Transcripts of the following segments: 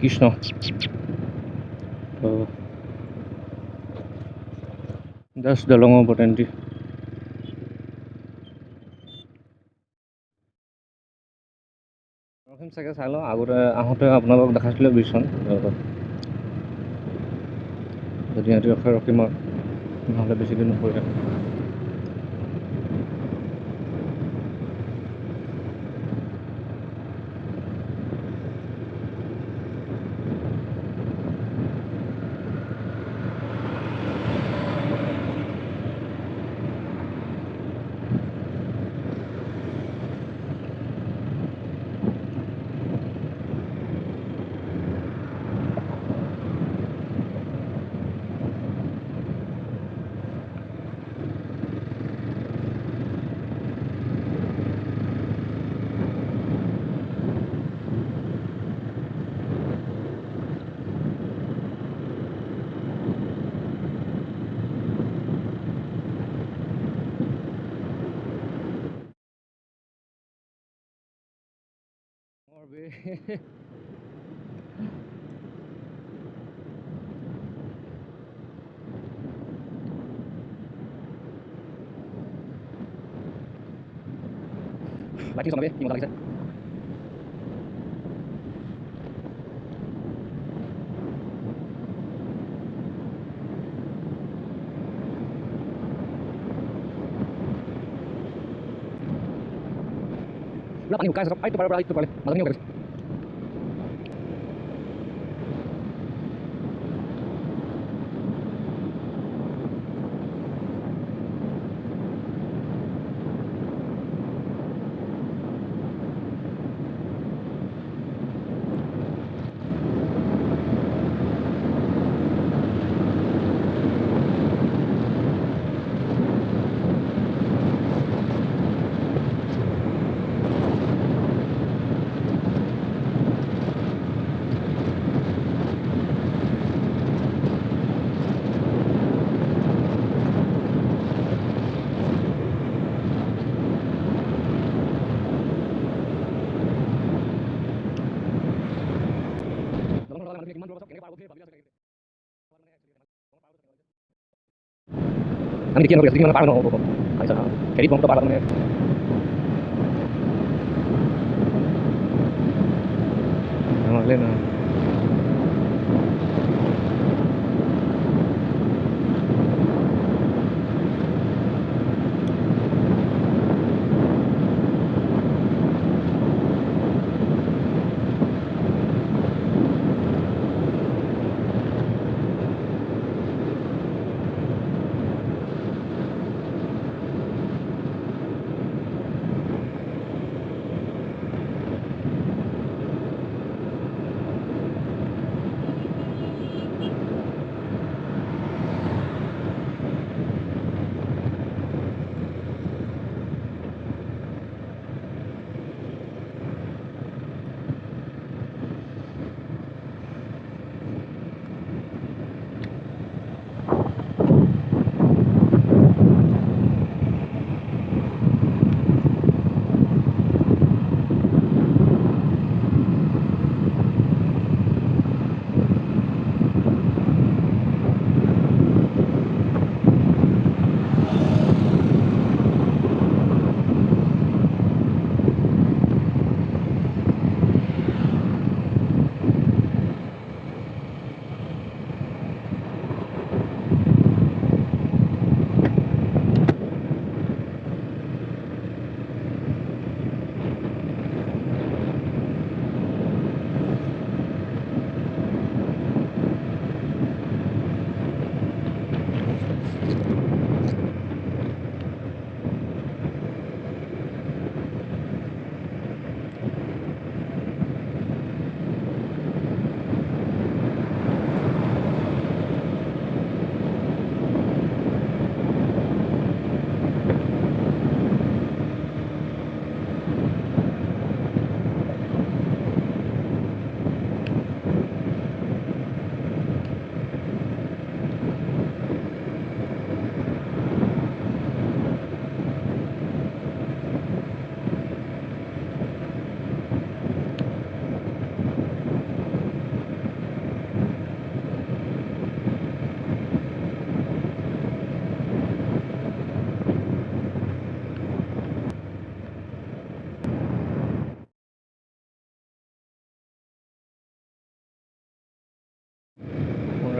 Krishna just দলঙৰ ওপৰত entry চাগে চাই লওঁ আগতে আহোঁতে আপোনালোকক দেখাইছিলোঁ ব্ৰিজখন যদি সিহঁতি ৰখে ৰখিম আৰু নহ'লে বেছি দিন নপৰিলে Lagi sama deh, gimana lagi sih? Berapa nih UKS? Itu pada, malam ini UKS. Kan bikin aku sedikit mana parno kok. Kaisa. Jadi mau parno ne. Lên nào.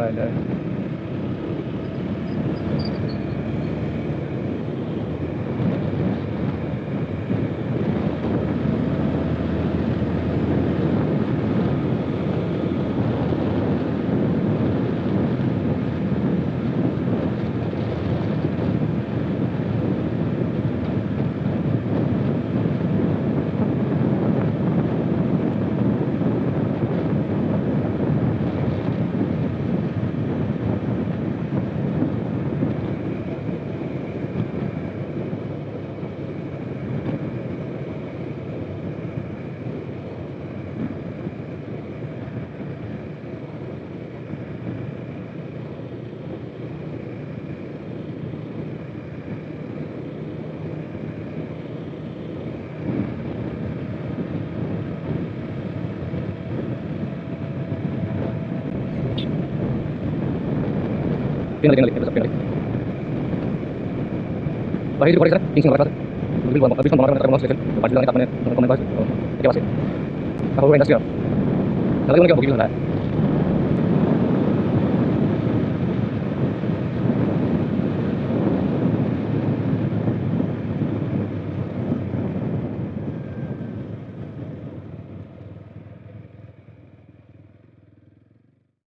Ada. Tinggal lagi, tinggal lagi. Bahaya di sana, tinggal berapa? Lebih buat habis nonton orang terus pas bilang tak komen bahas. Oke, pasti. Aku pengen kasih. Kalau lagi mau begitu lah.